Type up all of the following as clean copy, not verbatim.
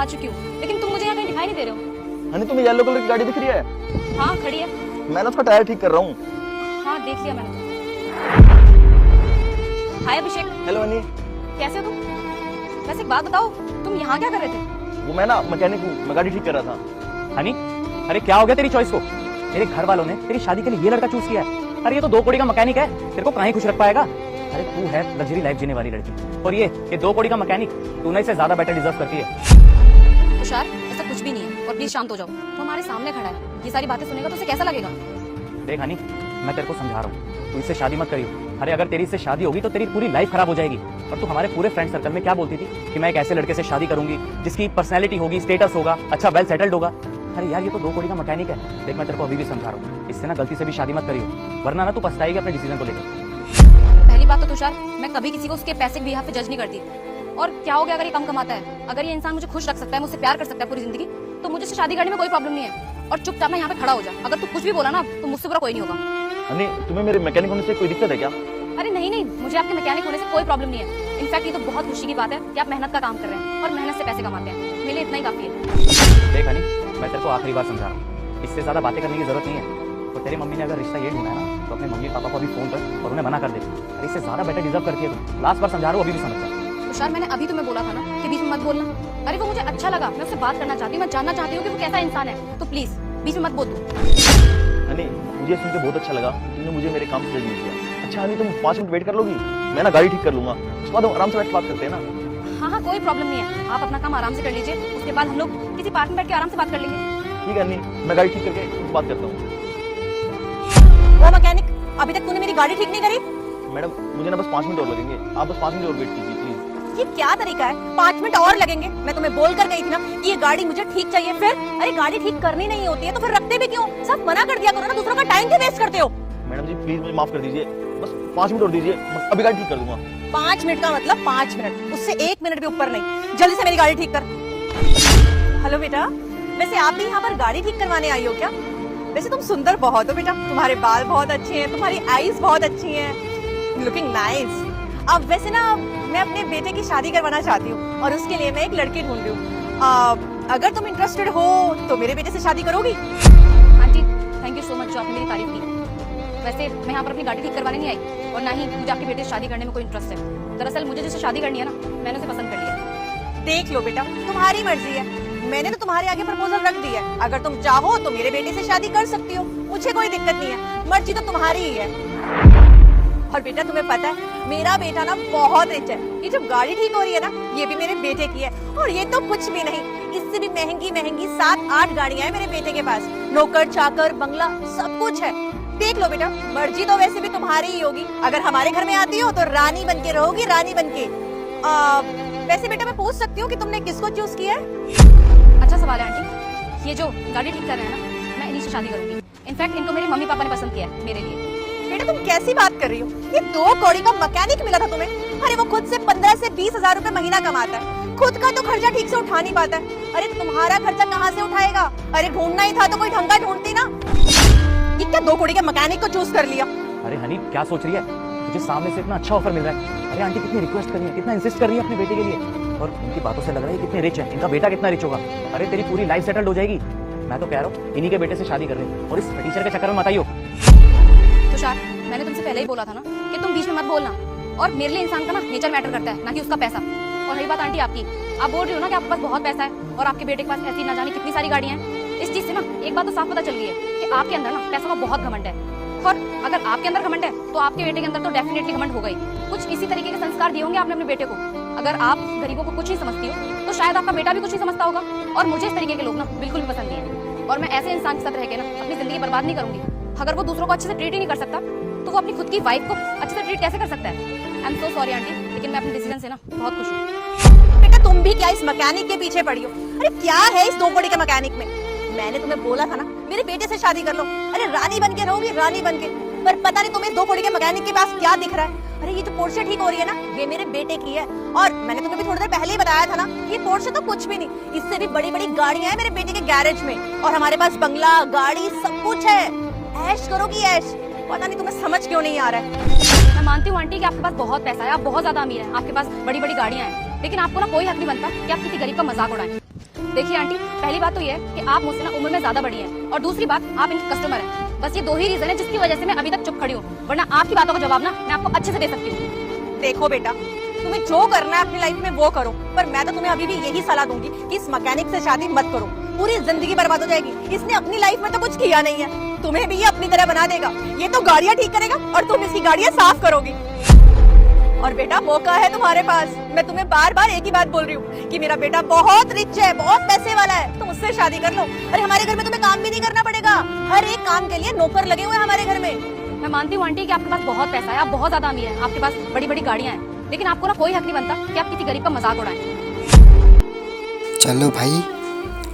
आ चुकी हूँ, लेकिन तुम मुझे यहाँ कहीं दिखाई नहीं दे रहे हो। हनी तुम्हें येलो कलर की गाड़ी दिख रही है? हाँ खड़ी है। मैं ना उसका टायर ठीक कर रहा हूँ। हाँ देख लिया मैंने। हाय अभिषेक। Hello honey. कैसे हो तुम? वैसे एक बात बताओ, तुम यहाँ क्या कर रहे थे? वो मैं ना मैकेनिक हूँ, मैं गाड़ी ठीक कर रहा था। हनी, अरे क्या हो गया तेरी चॉइस को? मेरे घर वालों ने तेरी शादी के लिए ये लड़का चूज किया है। अरे ये तो 2 करोड़ का मैकेनिक है, तेरे को कहाँ ही खुश रख पाएगा? अरे तू है लग्जरी लाइफ जीने वाली लड़की, और ये 2 करोड़ का मैकेनिक, तूने इसे ज्यादा बेटर डिजर्व करती है। तुषार ऐसा कुछ भी नहीं है, और प्लीज शांत हो जाओ। तो हमारे सामने खड़ा है, ये सारी बातें सुनेगा तो उसे कैसा लगेगा? देख हनी, मैं तेरे को समझा रहा हूँ, तू इससे शादी मत करियो। अरे अगर तेरी इससे शादी होगी तो तेरी पूरी लाइफ खराब हो जाएगी। और तू हमारे पूरे फ्रेंड सर्कल में क्या बोलती थी कि मैं एक ऐसे लड़के से शादी करूंगी जिसकी पर्सनैलिटी होगी, स्टेटस होगा, अच्छा वेल सेटल्ड होगा। अरे यार ये तो 2 करोड़ का मैकेनिक है। देख मैं तेरे को अभी भी समझा रहा हूँ, इससे ना गलती से भी शादी मत करियो, वरना ना तू पछताएगी अपने डिसीजन को लेकर। पहली बात तो तुषार, मैं कभी किसी को उसके पैसे के बिहाफ पे जज नहीं करती। और क्या हो गया अगर ये कम कमाता है? अगर ये इंसान मुझे खुश रख सकता है, मुझसे प्यार कर सकता है पूरी जिंदगी, तो मुझे इससे शादी करने में कोई प्रॉब्लम नहीं है। और चुपचाप मैं यहाँ पे खड़ा हो जा। अगर तू कुछ भी बोला ना तो मुझसे बुरा कोई नहीं होगा। हनी तुम्हें मेरे मैकेनिक होने से कोई दिक्कत है क्या? अरे नहीं नहीं, मुझे आपके मैकेनिक होने से कोई प्रॉब्लम नहीं है। इनफैक्ट ये तो बहुत खुशी की बात है कि आप मेहनत का काम कर रहे हैं और मेहनत से पैसे कमाते हैं। मेरे लिए इतना ही काफी है। देख हनी, मैं तेरे को आखिरी बार समझा रहा हूँ, इससे ज्यादा बातें करने की जरूरत नहीं है। तो तेरी मम्मी ने अगर रिश्ता ये ढूंढा है ना, तो अपने मम्मी पापा को अभी फोन कर और उन्हें मना कर दे। अरे इससे ज्यादा बेटर डिजर्व करती है तुम। लास्ट बार समझा रहा हूँ, अभी भी समझ जा। तुषार मैंने अभी तुम्हें बोला था ना कि बीच में मत बोलना। अरे वो मुझे अच्छा लगा, मैं उससे बात करना चाहती हूँ, मैं जानना चाहती हूँ कि वो कैसा इंसान है। तो प्लीज बीच में मत बोल दो। हनी मुझे सुन के बहुत अच्छा लगा, तुमने मुझे मेरे काम से जज नहीं किया। अच्छा हनी तुम 5 मिनट वेट कर लोगी? मैं ना गाड़ी ठीक कर लूंगा, उसके बाद हम आराम से बैठ के बात करते हैं ना। हाँ हाँ कोई प्रॉब्लम नहीं है, आप अपना काम आराम से कर लीजिए। उसके बाद हम लोग किसी पार्क में बैठ के आराम से बात कर लेंगे। ठीक है हनी, मैं गाड़ी ठीक करके तुमसे बात करता हूँ। वो मैकेनिक, अभी तक तूने मेरी गाड़ी ठीक नहीं करी? मैडम मुझे ना बस 5 मिनट और लगेंगे, आप बस 5 मिनट और वेट कीजिए प्लीज। ये क्या तरीका है? 5 मिनट और लगेंगे? मैं तुम्हें बोल कर गई थी ना कि ये गाड़ी मुझे ठीक चाहिए। फिर अरे गाड़ी ठीक करनी नहीं होती है तो फिर रखते भी क्यों? सब मना कर दिया करो ना, दूसरों का टाइम क्यों वेस्ट करते हो? मैडम जी प्लीज मुझे माफ कर दीजिए, बस 5 मिनट और दीजिए, मैं अभी गाड़ी ठीक कर दूंगा। 5 मिनट का मतलब 5 मिनट, उससे 1 मिनट भी ऊपर नहीं। जल्दी से मेरी गाड़ी ठीक कर। हेलो बेटा, वैसे आप भी यहाँ पर गाड़ी ठीक करवाने आई हो क्या? वैसे तुम सुंदर बहुत हो बेटा, तुम्हारे बाल बहुत अच्छे हैं, तुम्हारी आईज बहुत अच्छी हैं, लुकिंग नाइस। अब वैसे ना मैं अपने बेटे की शादी करवाना चाहती हूँ और उसके लिए मैं एक लड़की ढूंढ रही हूँ। अगर तुम इंटरेस्टेड हो तो मेरे बेटे से शादी करोगी? Aunty thank you so much जो आपने मेरी तारीफ की। वैसे मैं यहाँ पर अपनी गाड़ी ठीक करवाने नहीं आई और ना ही मुझे आपके बेटे से शादी करने में कोई इंटरेस्ट है। दरअसल मुझे जिससे शादी करनी है ना, मैंने उसे पसंद कर लिया। देख लो बेटा, तुम्हारी मर्जी है, मैंने तो तुम्हारे आगे प्रपोजल रख दी है। अगर तुम चाहो तो मेरे बेटे से शादी कर सकती हो, मुझे कोई दिक्कत नहीं है, मर्जी तो तुम्हारी ही है। और बेटा तुम्हें पता है मेरा बेटा ना बहुत रिच है। ये जो गाड़ी ठीक हो रही है ना, ये भी मेरे बेटे की है। और ये तो कुछ भी नहीं, इससे भी महंगी महंगी 7-8 गाड़ियां हैं मेरे बेटे के पास, नौकर चाकर बंगला सब कुछ है। देख लो बेटा, मर्जी तो वैसे भी तुम्हारी ही होगी। अगर हमारे घर में आती हो तो रानी बनके रहोगी, रानी बनके। वैसे बेटा मैं पूछ सकती हूँ कि तुमने किसको चूज किया है? अच्छा सवाल है आंटी। ये जो गाड़ी ठीक कर रहे हैं ना, मैं इन्हीं से शादी करूंगी। इनफैक्ट इनको मेरे मम्मी पापा ने पसंद किया है मेरे लिए। बेटा तुम कैसी बात कर रही हो? ये 2 करोड़ का मैकेनिक मिला था तुम्हें? अरे वो खुद से 15 से 20 हजार रुपए महीना कमाता है, खुद का तो खर्चा ठीक से उठा नहीं पाता है। अरे तुम्हारा खर्चा कहाँ से उठाएगा? अरे ढूंढना ही था तो कोई ढंगा ढूंढती ना। ये क्या 2 करोड़ के मैकेनिक को चूज कर लिया? अरे हनी क्या सोच रही है, तुझे सामने से इतना अच्छा ऑफर मिल रहा है। अरे आंटी कितनी रिक्वेस्ट कर रही है, कितना इंसिस्ट कर रही है अपने बेटे के लिए, और उनकी बातों से लग रहा है कितने रिच है, इनका बेटा कितना रिच होगा। अरे तेरी पूरी लाइफ सेटल्ड हो जाएगी। मैं तो कह रहा हूँ इन्हीं के बेटे से शादी कर रहे और इस टीचर के चक्कर में मत आइयो। तुषार मैंने तुमसे पहले ही बोला था ना कि तुम बीच में मत बोलना। और मेरे लिए इंसान का ना नेचर मैटर करता है, ना कि उसका पैसा। और रही बात आंटी आपकी, आप बोल रही हो ना कि आपके पास बहुत पैसा है और आपके बेटे के पास ऐसी ना जाने कितनी सारी गाड़ियां हैं। इस चीज से ना एक बात तो साफ पता चल गई है कि आपके अंदर ना पैसों का बहुत घमंड है। और अगर आपके अंदर घमंड है तो आपके बेटे के अंदर तो डेफिनेटली घमंड होगा ही। कुछ इसी तरीके के संस्कार दिए होंगे आपने अपने बेटे को। अगर आप गरीबों को कुछ नहीं समझती हो तो शायद आपका बेटा भी कुछ नहीं समझता होगा। और मुझे इस तरीके के लोग ना बिल्कुल भी पसंद नहीं है। और मैं ऐसे इंसान के साथ रह के ना अपनी जिंदगी बर्बाद नहीं करूंगी। अगर वो दूसरों को अच्छे से ट्रीट ही नहीं कर सकता तो वो अपनी खुद की वाइफ को अच्छे से ट्रीट कैसे कर सकता है? I am so sorry aunty, लेकिन मैं अपने डिसीजन से ना बहुत खुश हूँ। बेटा तुम भी क्या इस मैकेनिक के पीछे पड़ी हो? अरे क्या है इस 2 करोड़ के मैकेनिक में? मैंने तुम्हें बोला था ना मेरे बेटे से शादी कर लो। अरे रानी बन के रहोगी, रानी बन के। पर पता नहीं तुम्हें 2 करोड़ के मैकेनिक के पास क्या दिख रहा है। अरे ये जो पोर्शे ठीक हो रही है ना, ये मेरे बेटे की है। और मैंने तुम्हें भी थोड़ी देर पहले ही बताया था ना, ये पोर्शे तो कुछ भी नहीं, इससे भी बड़ी बड़ी गाड़ियां हैं मेरे बेटे के गैरेज में। और हमारे पास बंगला गाड़ी सब कुछ है। ऐश करोगी ऐश। पता नहीं तुम्हें समझ क्यों नहीं आ रहा है। मैं मानती हूँ आंटी कि आपके पास बहुत पैसा है, आप बहुत ज्यादा अमीर हैं, आपके पास बड़ी बड़ी गाड़ियां हैं। लेकिन आपको ना कोई हक नहीं बनता कि आप किसी गरीब का मजाक उड़ाएं। देखिए आंटी, पहली बात तो ये है कि आप मुझसे ना उम्र में ज्यादा बड़ी हैं, और दूसरी बात आप इनकी कस्टमर हैं। बस ये दो ही रीजन है जिसकी वजह से मैं अभी तक चुप खड़ी हूँ, वरना आपकी बातों का जवाब ना मैं आपको अच्छे से दे सकती हूँ। देखो बेटा, तुम्हें जो करना है अपनी लाइफ में वो करो, पर मैं तो तुम्हें अभी भी यही सलाह दूंगी कि इस मैकेनिक से शादी मत करो, पूरी जिंदगी बर्बाद हो जाएगी। इसने अपनी लाइफ में तो कुछ किया नहीं है, तुम्हें भी ये अपनी तरह बना देगा। ये तो गाड़ियाँ ठीक करेगा और तुम इसकी गाड़ियाँ साफ करोगी। और बेटा मौका है तुम्हारे पास, मैं तुम्हें बार बार एक ही बात बोल रही हूँ कि मेरा बेटा बहुत रिच है, बहुत पैसे वाला है, तुम उससे शादी कर लो। अरे हमारे घर में तुम्हें काम भी नहीं करना पड़ेगा, हर एक काम के लिए नौकर लगे हुए हैं हमारे घर में। मैं मानती हूँ आंटी कि आपके पास बहुत पैसा है, आप बहुत ज्यादा अमीर हैं, आपके पास बड़ी बड़ी गाड़ियाँ हैं, लेकिन आपको ना कोई हक नहीं बनता कि आप किसी गरीब का मजाक उड़ाएं। चलो भाई,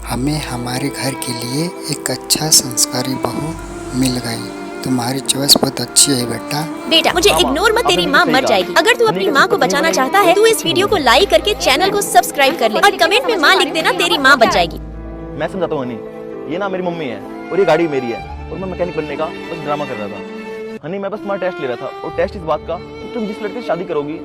हमें हमारे घर के लिए एक अच्छा संस्कारी बहू मिल गई। तुम्हारी चॉइस बहुत अच्छी है बेटा। बेटा मुझे इग्नोर मत, तेरी माँ मर जाएगी। अगर तू अपनी माँ को बचाना चाहता है तो इस वीडियो को लाइक करके चैनल को सब्सक्राइब कर ले और कमेंट में माँ लिख देना, तेरी माँ बच जाएगी। मैं समझाता हूँ हनी, ये ना मेरी मम्मी है और ये गाड़ी मेरी है, और मैं मैकेनिक बनने का बस ड्रामा कर रहा था। हनी मैं बस तुम्हारा टेस्ट ले रहा था, और टेस्ट इस बात का कि तुम जिस लड़के से शादी करोगी,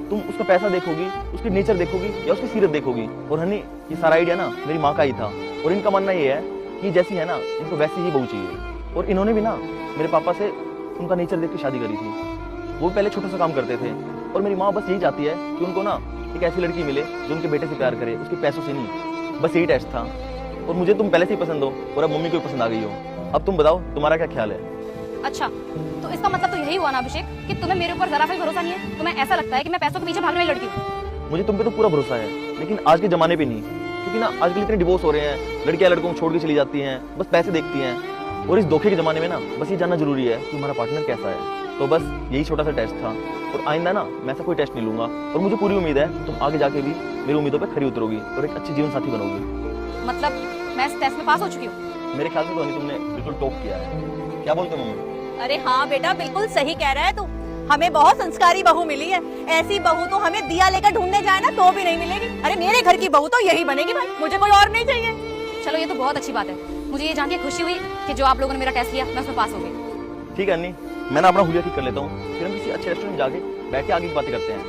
तुम उसका पैसा देखोगी, उसकी नेचर देखोगी या उसकी सीरत देखोगी। और हनी ये सारा आइडिया ना मेरी माँ का ही था, और इनका मानना ये है कि जैसी है ना इनको वैसी ही बहू चाहिए। और इन्होंने भी ना मेरे पापा से उनका नेचर देख के शादी करी थी। वो पहले छोटा सा काम करते थे, और मेरी माँ बस यही चाहती है कि उनको ना एक ऐसी लड़की मिले जो उनके बेटे से प्यार करे, उसके पैसों से नहीं। बस यही टेस्ट था, और मुझे तुम पहले से ही पसंद हो और अब मम्मी को भी पसंद आ गई हो। अब तुम बताओ तुम्हारा क्या ख्याल है? अच्छा, तो इसका मतलब तो यही हुआ ना अभिषेक कि तुम्हें मेरे ऊपर जरा सा भी भरोसा नहीं है। तुम्हें ऐसा लगता है कि मैं पैसों के पीछे भागने वाली लड़की हूँ। मुझे तुम पे तो पूरा भरोसा है, लेकिन आज के जमाने पे नहीं, क्योंकि ना आजकल इतने डिवोर्स हो रहे हैं, लड़कियां लड़कों को छोड़ के चली जाती हैं, बस पैसे देखती हैं। और इस धोखे के जमाने में ना बस ये जानना जरूरी है कि तुम्हारा पार्टनर कैसा है। तो बस यही छोटा सा टेस्ट था, और आइंदा ना मैं ऐसा कोई टेस्ट नहीं लूंगा। और मुझे पूरी उम्मीद है तुम आगे जाके भी मेरी उम्मीदों पे खरी उतरोगी और एक अच्छी जीवन साथी बनोगी। मतलब मैं इस टेस्ट में पास हो चुकी हूँ? मेरे ख्याल से तो हनी तुमने बिल्कुल टॉप किया है। क्या बोलते हो मम्मी? अरे हाँ बेटा, बिल्कुल सही कह रहा है तू। हमें बहुत संस्कारी बहू मिली है, ऐसी बहू तो हमें दिया लेकर ढूंढने जाए ना तो भी नहीं मिलेगी। अरे मेरे घर की बहू तो यही बनेगी भाई, मुझे कोई और नहीं चाहिए। चलो ये तो बहुत अच्छी बात है, मुझे ये जान के खुशी हुई कि जो आप लोगों ने मेरा टेस्ट लिया मैं उसमें पास हो गई। ठीक है अन्नी, मैं ना अपना हुलिया ठीक कर लेता हूँ, फिर हम किसी अच्छे रेस्टोरेंट में जाके बैठ के आगे की बातें करते हैं।